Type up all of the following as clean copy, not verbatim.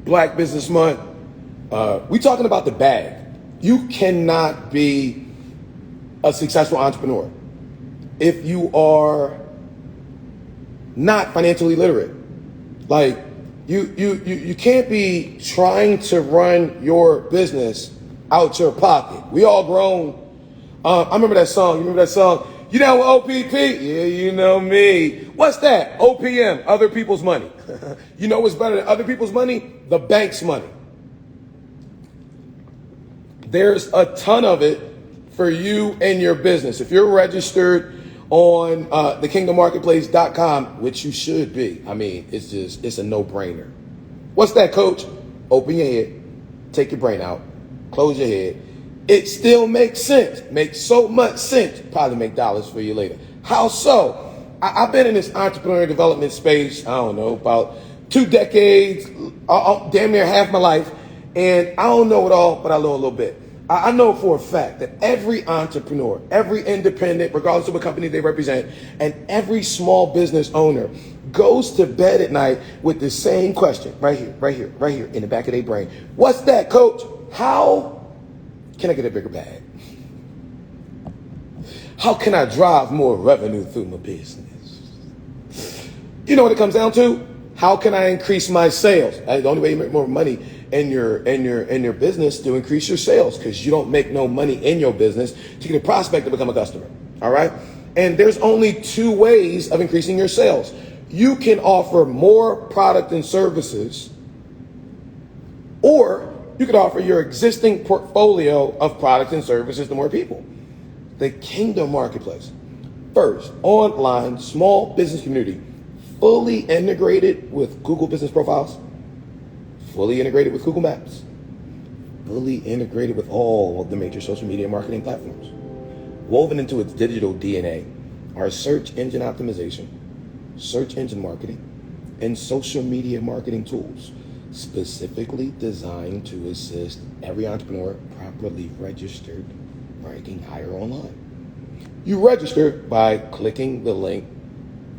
Black Business Month. We talking about the bag. You cannot be a successful entrepreneur if you are not financially literate. Like you can't be trying to run your business out your pocket. We all grown. I remember that song. You remember that song? You down with OPP? Yeah, you know me. What's that? OPM, other people's money. You know what's better than other people's money? The bank's money. There's a ton of it for you and your business. If you're registered on thekingdommarketplace.com, which you should be. I mean, it's a no-brainer. What's that, coach? Open your head, take your brain out, close your head. It still makes sense. Makes so much sense. Probably make dollars for you later. How so? I've been in this entrepreneurial development space, I don't know, about 2 decades, damn near half my life. And I don't know it all, but I know a little bit. I know for a fact that every entrepreneur, every independent, regardless of what company they represent, and every small business owner goes to bed at night with the same question, right here, in the back of their brain. What's that, coach? How can I get a bigger bag? How can I drive more revenue through my business? You know what it comes down to? How can I increase my sales? The only way you make more money in your business to increase your sales, because you don't make no money in your business to get a prospect to become a customer. All right. And there's only 2 ways of increasing your sales. You can offer more product and services, or you could offer your existing portfolio of products and services to more people. The Kingdom Marketplace, first online small business community, fully integrated with Google Business Profiles, fully integrated with Google Maps, fully integrated with all of the major social media marketing platforms. Woven into its digital DNA are search engine optimization, search engine marketing, and social media marketing tools, specifically designed to assist every entrepreneur properly registered, ranking higher online. You register by clicking the link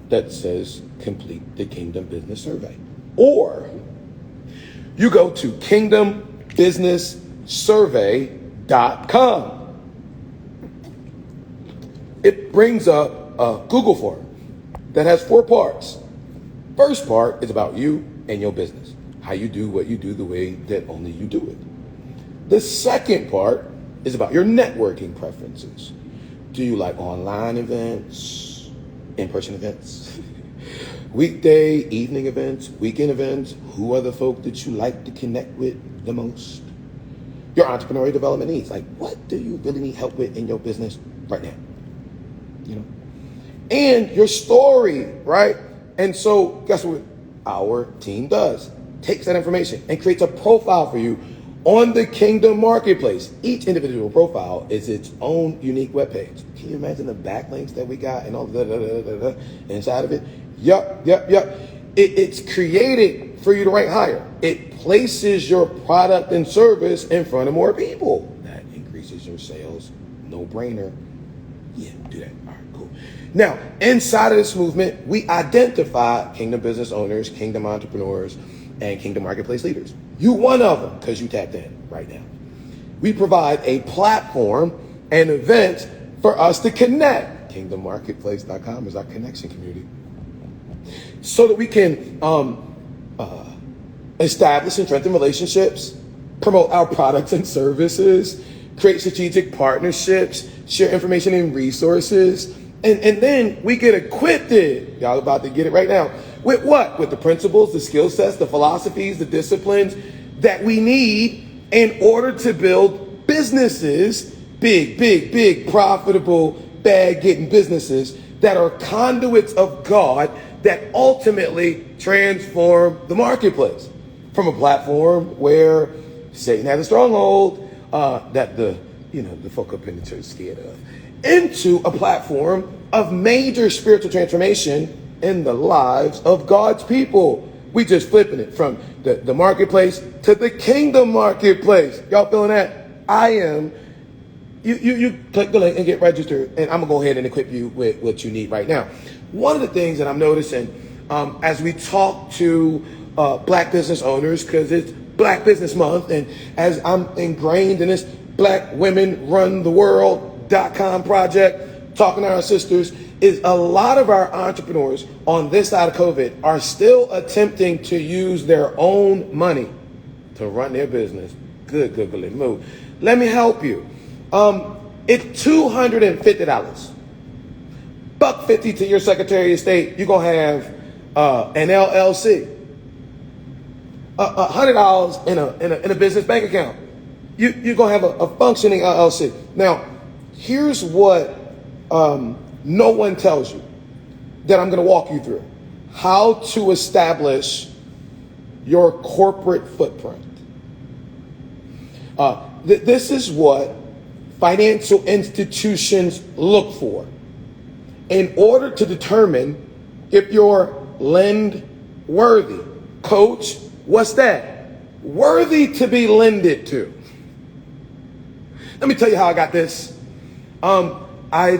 that says complete the Kingdom Business Survey, or you go to kingdombusinesssurvey.com. It brings up a Google form that has 4 parts. First part is about you and your business, how you do what you do the way that only you do it. The second part is about your networking preferences. Do you like online events, in-person events, weekday, evening events, weekend events? Who are the folk that you like to connect with the most? Your entrepreneurial development needs. Like, what do you really need help with in your business right now? You know? And your story, right? And so guess what our team does? Takes that information and creates a profile for you on the Kingdom Marketplace. Each individual profile is its own unique webpage. Can you imagine the backlinks that we got and all the inside of it? Yup. It's created for you to rank higher. It places your product and service in front of more people. That increases your sales. No brainer. Yeah, do that. All right, cool. Now, inside of this movement, we identify Kingdom business owners, Kingdom entrepreneurs, and Kingdom Marketplace leaders. You one of them, because you tapped in right now. We provide a platform and event for us to connect. KingdomMarketplace.com is our connection community, so that we can establish and strengthen relationships, promote our products and services, create strategic partnerships, share information and resources, and then we get equipped. Y'all about to get it right now. With what? With the principles, the skill sets, the philosophies, the disciplines that we need in order to build businesses, big, profitable, bag-getting businesses that are conduits of God that ultimately transform the marketplace from a platform where Satan has a stronghold that the folk up in the church scared of, into a platform of major spiritual transformation in the lives of God's people. We just flipping it from the marketplace to the Kingdom Marketplace. Y'all feeling that? I am. You click the link and get registered, and I'm gonna go ahead and equip you with what you need right now. One of the things that I'm noticing as we talk to black business owners because it's Black Business Month. And as I'm ingrained in this BlackWomenRunTheWorld.com project, talking to our sisters, is a lot of our entrepreneurs on this side of COVID are still attempting to use their own money to run their business. Good move. Let me help you. It's $250. $150 to your Secretary of State. You're gonna have an LLC. $100 in a business bank account. You're gonna have a functioning LLC. Now, here's what no one tells you that I'm gonna walk you through: how to establish your corporate footprint. This is what financial institutions look for in order to determine if you're lend worthy. Coach, what's that? Worthy to be lended to. Let me tell you how I got this. I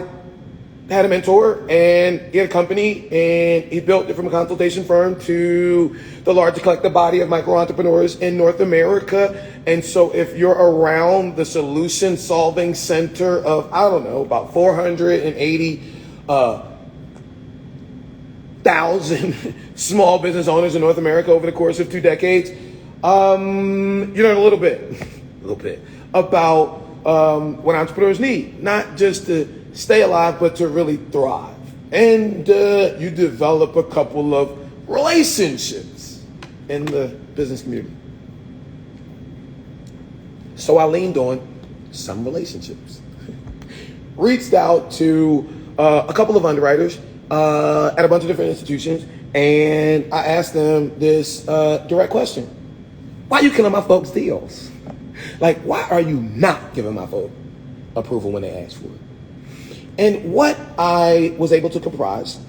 had a mentor, and he had a company, and he built it from a consultation firm to the largest collective body of micro entrepreneurs in North America. And so if you're around the solution solving center of, I don't know, about 480,000 small business owners in North America over the course of 2 decades, you learn a little bit about what entrepreneurs need, not just to stay alive, but to really thrive. And you develop a couple of relationships in the business community. So I leaned on some relationships. Reached out to a couple of underwriters at a bunch of different institutions, and I asked them this direct question: why are you killing my folks' deals? Like, why are you not giving my folks approval when they ask for it? And what I was able to comprise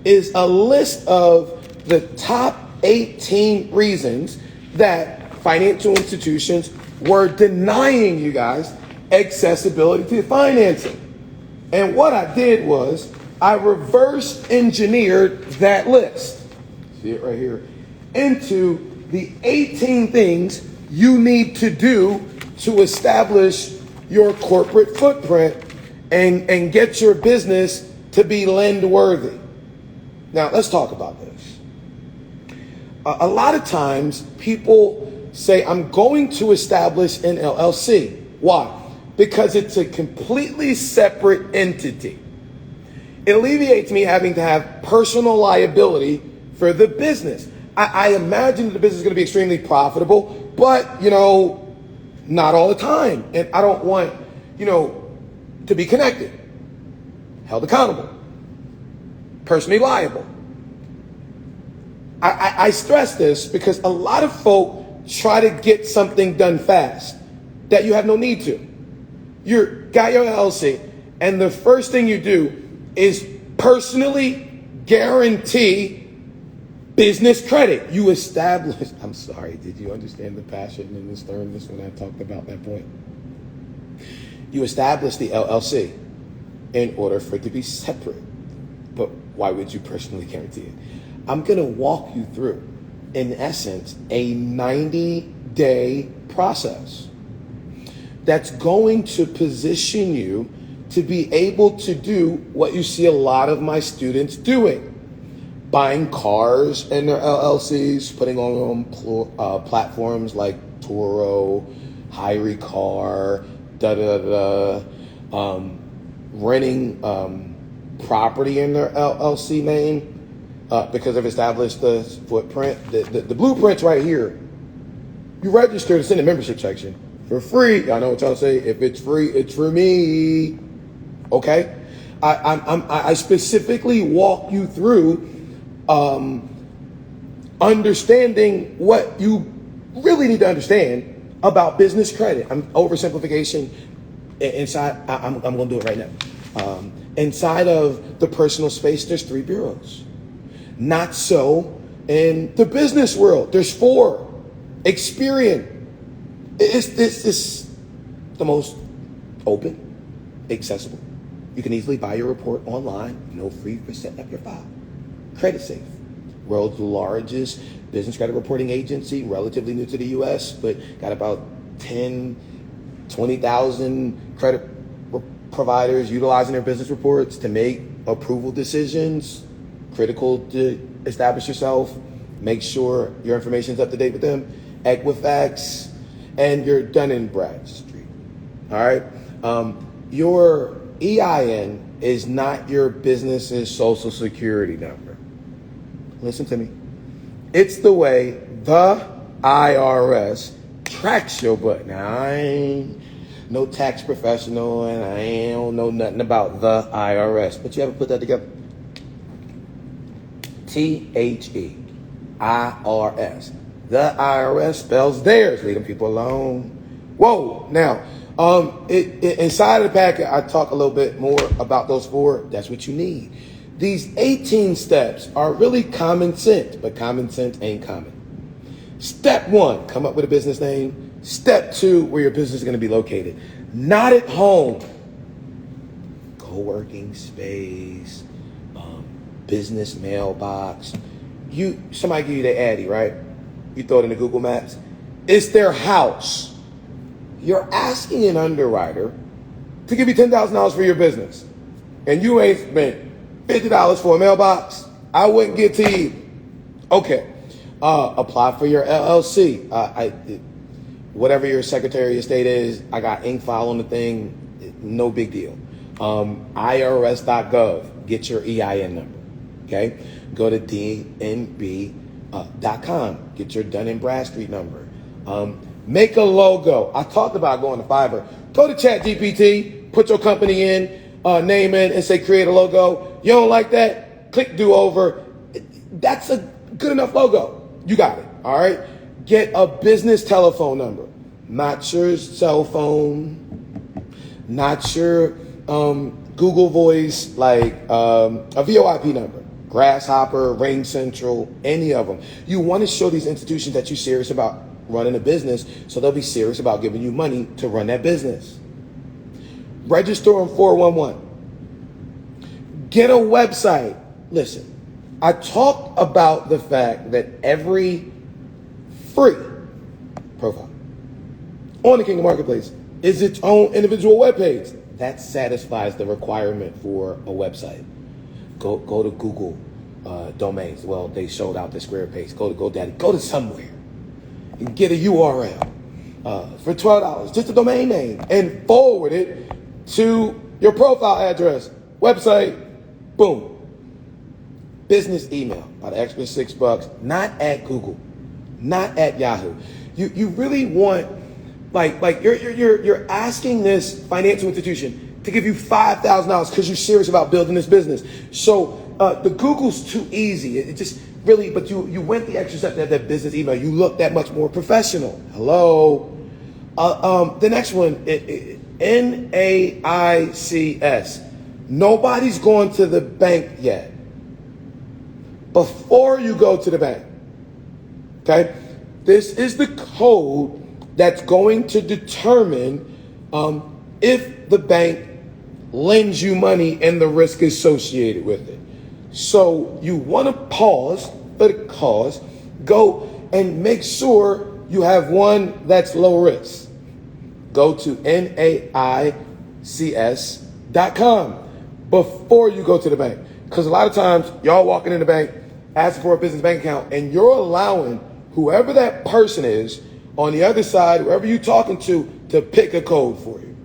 is a list of the top 18 reasons that financial institutions were denying you guys accessibility to financing. And what I did was I reverse engineered that list, see it right here, into the 18 things you need to do to establish your corporate footprint and get your business to be lend worthy. Now, let's talk about this. A lot of times people say, I'm going to establish an LLC. Why? Because it's a completely separate entity. It alleviates me having to have personal liability for the business. I imagine that the business is going to be extremely profitable, but, not all the time. And I don't want, to be connected, held accountable, personally liable. I stress this because a lot of folk try to get something done fast that you have no need to. You got your LLC, and the first thing you do is personally guarantee business credit. You establish, I'm sorry, did you understand the passion and the sternness when I talked about that point? You establish the LLC in order for it to be separate. But why would you personally guarantee it? I'm going to walk you through, in essence, a 90-day process that's going to position you to be able to do what you see a lot of my students doing. Buying cars in their LLCs, putting on platforms like Turo, HireCar, renting property in their LLC name because they've established the footprint. The blueprint's right here. You register to send a membership section for free. I know what y'all say. If it's free, it's for me. Okay? I specifically walk you through understanding what you really need to understand about business credit. I'm oversimplification inside. I'm going to do it right now. Inside of the personal space, there's 3 bureaus. Not so in the business world. There's 4. Experian. This is the most open, accessible. You can easily buy your report online, no fee for setting up your file. Credit safe. world's largest business credit reporting agency, relatively new to the US, but got about 10, 20,000 credit providers utilizing their business reports to make approval decisions. Critical to establish yourself, make sure your information is up to date with them. Equifax, and you're Dun & Bradstreet. All right? Your EIN is not your business's social security number. Listen to me. It's the way the IRS tracks your butt. Now, I ain't no tax professional, and I don't know nothing about the IRS, but you ever put that together? THEIRS. The IRS spells theirs. Leave them people alone. Whoa. Now, inside of the packet, I talk a little bit more about those 4. That's what you need. These 18 steps are really common sense, but common sense ain't common. Step 1, come up with a business name. Step 2, where your business is going to be located. Not at home. Co-working space, business mailbox. Somebody give you the Addy, right? You throw it in the Google Maps. It's their house. You're asking an underwriter to give you $10,000 for your business, and you ain't spent $50 for a mailbox. I wouldn't get to you. Okay. Apply for your LLC. Whatever your Secretary of State is, I got ink file on the thing. No big deal. IRS.gov. Get your EIN number. Okay. Go to DNB.com. Get your Dun & Bradstreet number. Make a logo. I talked about going to Fiverr. Go to ChatGPT. Put your company in, name in, and say create a logo. You don't like that? Click do over. That's a good enough logo. You got it. All right. Get a business telephone number, not your cell phone, not your Google Voice, like a VoIP number, Grasshopper, Ring Central, any of them. You want to show these institutions that you're serious about running a business, so they'll be serious about giving you money to run that business. Register on 411. Get a website. Listen, I talked about the fact that every free profile on the Kingdom Marketplace is its own individual webpage. That satisfies the requirement for a website. Go to Google domains. Well, they showed out the Squarespace. Go to GoDaddy. Go to somewhere and get a URL for $12, just a domain name, and forward it to your profile address, website. Boom. Business email, about an extra $6, not at Google, not at Yahoo. You really want, like you're asking this financial institution to give you $5,000 because you're serious about building this business. So the Google's too easy. It just really, but you went the extra step to have that business email. You look that much more professional. Hello. The next one, NAICS. Nobody's gone to the bank yet. Before you go to the bank, okay, this is the code that's going to determine if the bank lends you money and the risk associated with it. So you want to pause for the cause, go and make sure you have one that's low risk. Go to NAICS.com before you go to the bank. Because a lot of times y'all walking in the bank asking for a business bank account, and you're allowing whoever that person is on the other side, whoever you're talking to pick a code for you.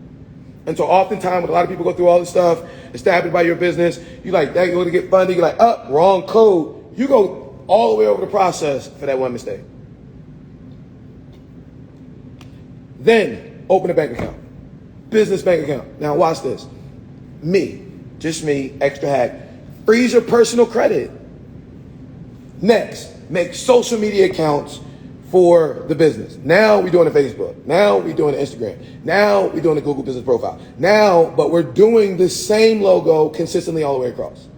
And so oftentimes when a lot of people go through all this stuff, established by your business, you like, that go to get funding, you're like, wrong code. You go all the way over the process for that one mistake. Then open a bank account, business bank account. Now watch this. Just me, extra hack, freeze your personal credit. Next, make social media accounts for the business. Now we're doing a Facebook. Now we're doing an Instagram. Now we're doing a Google business profile. But we're doing the same logo consistently all the way across.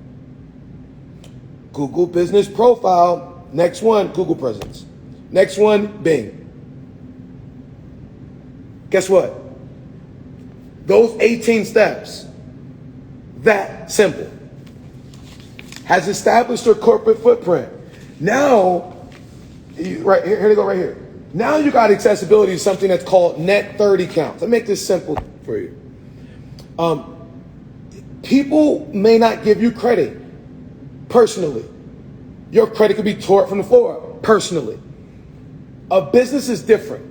Google business profile. Next one, Google presence. Next one, Bing. Guess what? Those 18 steps, that simple, has established your corporate footprint. Now, right here, here they go right here. Now you got accessibility to something that's called net 30 counts. Let me make this simple for you. People may not give you credit personally. Your credit could be tore from the floor personally. A business is different.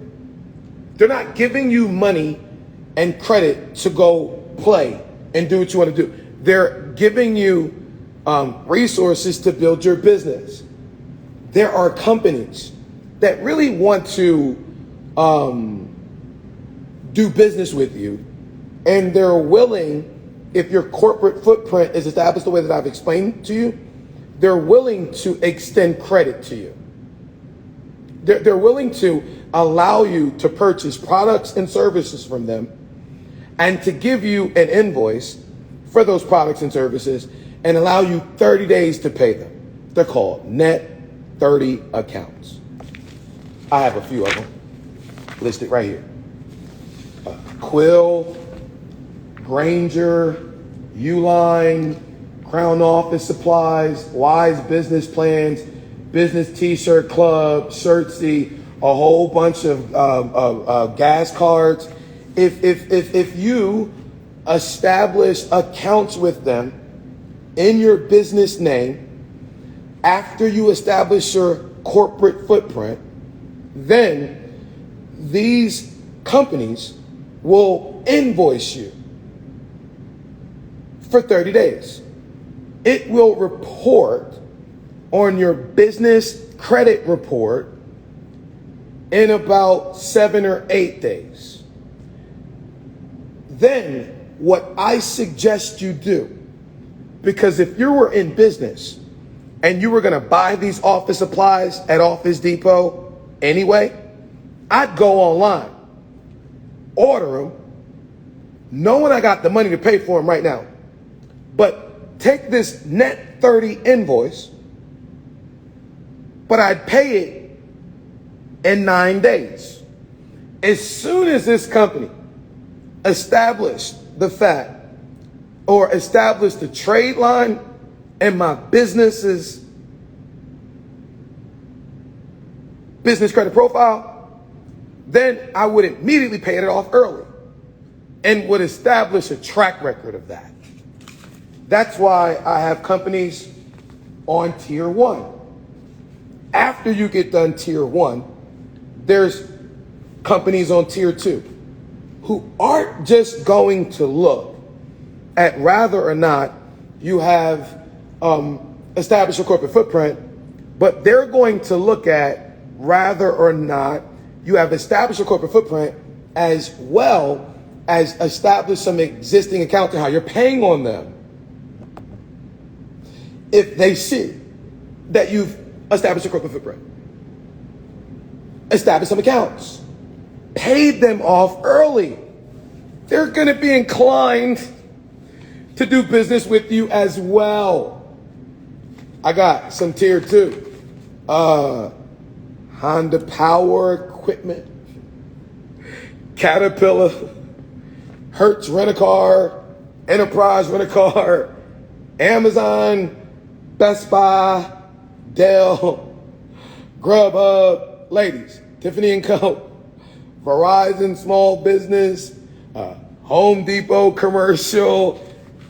They're not giving you money and credit to go play and do what you want to do. They're giving you resources to build your business. There are companies that really want to do business with you, and they're willing, if your corporate footprint is established the way that I've explained to you, they're willing to extend credit to you. They're willing to allow you to purchase products and services from them and to give you an invoice for those products and services and allow you 30 days to pay them. They're called net 30 accounts. I have a few of them listed right here. Quill, Granger, Uline, Crown Office Supplies, Wise Business Plans, Business T-Shirt Club, Shirtsy, a whole bunch of gas cards. If you establish accounts with them in your business name, after you establish your corporate footprint, then these companies will invoice you for 30 days. It will report on your business credit report in about 7 or 8 days. Then what I suggest you do, because if you were in business and you were going to buy these office supplies at Office Depot anyway, I'd go online, order them, knowing I got the money to pay for them right now. But take this net 30 invoice, but I'd pay it in 9 days. As soon as this company established the fact or established the trade line and my business's business credit profile, then I would immediately pay it off early and would establish a track record of that. That's why I have companies on tier 1. After you get done tier 1, there's companies on tier 2 who aren't just going to look at whether or not you have established a corporate footprint, but they're going to look at whether or not you have established a corporate footprint as well as establish some existing accounts and how you're paying on them. If they see that you've established a corporate footprint, establish some accounts, paid them off early, they're going to be inclined to do business with you as well. I got some tier 2. Honda Power Equipment, Caterpillar, Hertz Rent-A-Car, Enterprise Rent-A-Car, Amazon, Best Buy, Dell, Grubhub, ladies, Tiffany & Co., Verizon Small Business, Home Depot Commercial,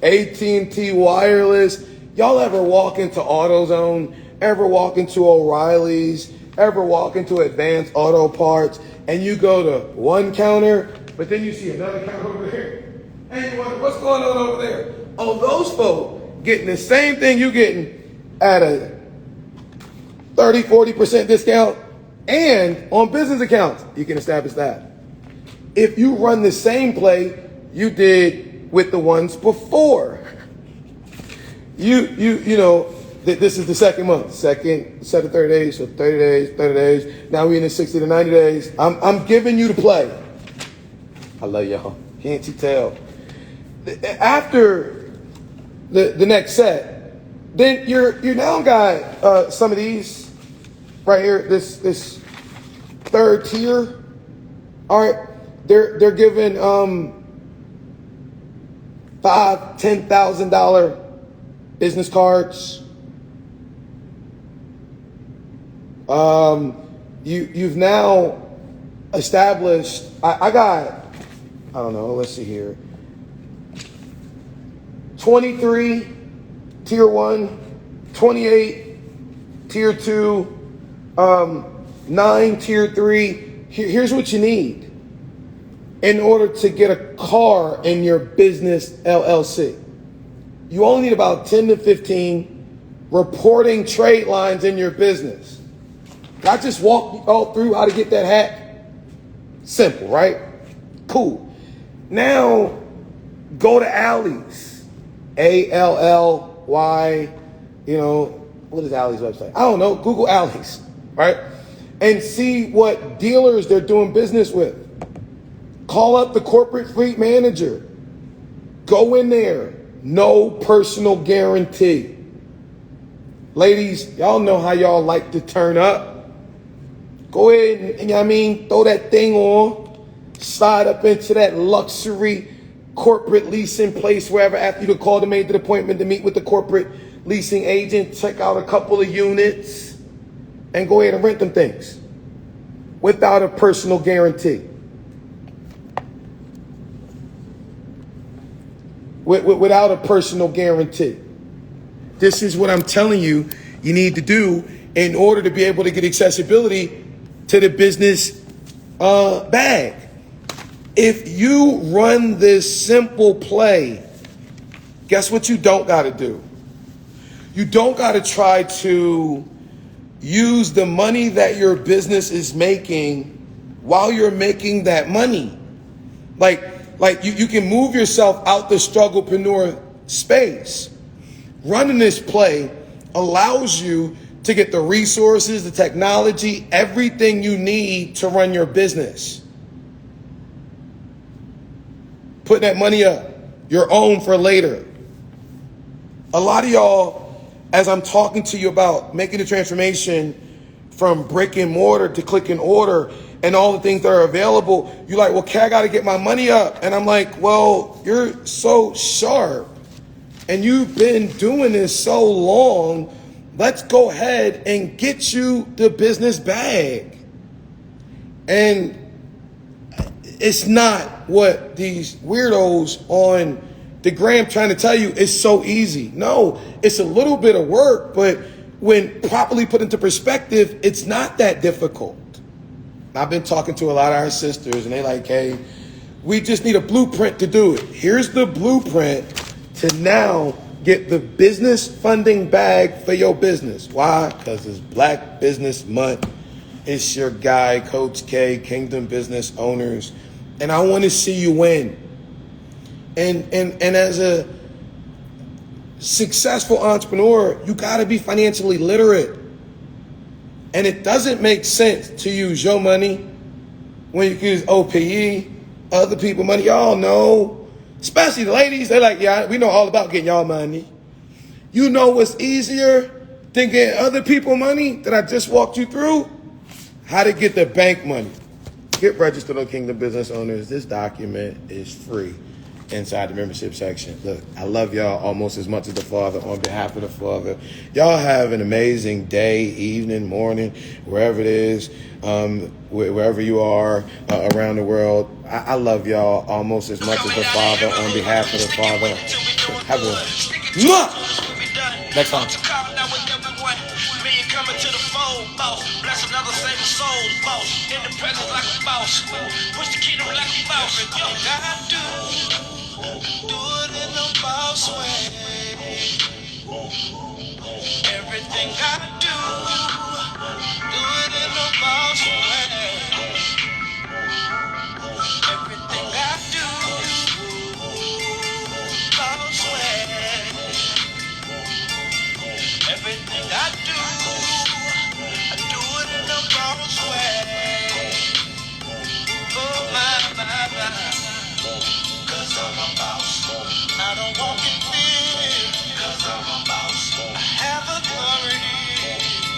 AT&T Wireless. Y'all ever walk into AutoZone, ever walk into O'Reilly's, ever walk into Advanced Auto Parts, and you go to one counter, but then you see another counter over there, and you wonder, what's going on over there? Oh, those folks getting the same thing you getting at a 30, 40% discount, and on business accounts, you can establish that. If you run the same play you did with the ones before, you know, this is the second month, second set of 30 days, so 30 days. Now we're in the 60 to 90 days. I'm giving you the play. I love y'all. Can't you tell? After the next set, then you now got some of these right here. This third tier. All right, they're giving $5,000, $10,000 business cards. You've now established, I got, I don't know, let's see here, 23 tier 1, 28 tier 2, 9 tier 3. Here's what you need in order to get a car in your business LLC. You only need about 10 to 15 reporting trade lines in your business. I just walked you all through how to get that hack. Simple, right? Cool. Now go to Ally's, ALLY. What is Ally's website? I don't know. Google Ally's, right? And see what dealers they're doing business with. Call up the corporate fleet manager. Go in there. No personal guarantee. Ladies, y'all know how y'all like to turn up. Go ahead and, throw that thing on. Slide up into that luxury corporate leasing place wherever after you called and made the appointment to meet with the corporate leasing agent. Check out a couple of units and go ahead and rent them things without a personal guarantee. Without a personal guarantee. This is what I'm telling you need to do in order to be able to get accessibility to the business bag. If you run this simple play, guess what you don't got to do? You don't got to try to use the money that your business is making while you're making that money. Like you can move yourself out the strugglepreneur space. Running this play allows you to get the resources, the technology, everything you need to run your business. Put that money up, your own for later. A lot of y'all, as I'm talking to you about making the transformation from brick and mortar to click and order and all the things that are available, you're like, well, Kay, I got to get my money up. And I'm like, well, you're so sharp and you've been doing this so long. Let's go ahead and get you the business bag. And it's not what these weirdos on the gram trying to tell you it's so easy. No, it's a little bit of work, but when properly put into perspective, it's not that difficult. I've been talking to a lot of our sisters and they like, hey, we just need a blueprint to do it. Here's the blueprint to now get the business funding bag for your business. Why? Because it's Black Business Month. It's your guy, Coach K, Kingdom Business Owners. And I want to see you win. And as a successful entrepreneur, you got to be financially literate. And it doesn't make sense to use your money when you can use OPE, other people's money. Y'all know, especially the ladies, they're like, yeah, we know all about getting y'all money. You know what's easier than getting other people's money that I just walked you through? How to get the bank money. Get registered on Kingdom Business Owners. This document is free inside the membership section. Look, I love y'all almost as much as the Father. On behalf of the Father, y'all have an amazing day, evening, morning, wherever it is, wherever you are around the world. I love y'all almost as much as the Father. On behalf of the Father, have a next time. Coming to the fold, boss. Bless another saving soul, boss. Independent like a boss. Push the kingdom like a boss. I do it in a boss way. Everything I do it in a boss way. Everything I do, boss way. Everything I do it in a boss way. Oh my. 'Cause I'm a boss. I don't walk in fear. 'Cause I'm a boss. I have authority.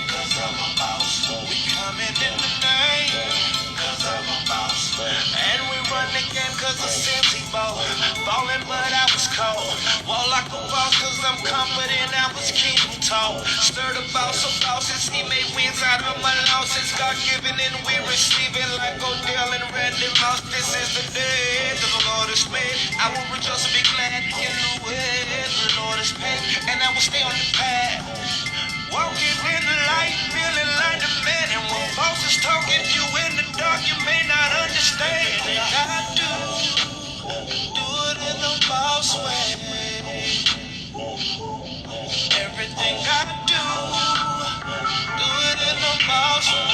'Cause I'm a boss. We coming in the name. 'Cause I'm a boss. And we run the game 'cause of Cincy ball. Ballin' but I was cold. Wall like a boss 'cause I'm confident I was king. talk. Stirred about some losses, he made wins out of my losses. God given and we receiving like Odell and Randy Moss. This is the day that the Lord has made. I will rejoice and be glad in the way the Lord has made. And I will stay on the path, walking in the light, feeling like a man. And when folks is talking to you in the dark, you may not understand. I do it in the boss way. Everything I do it in the boss way.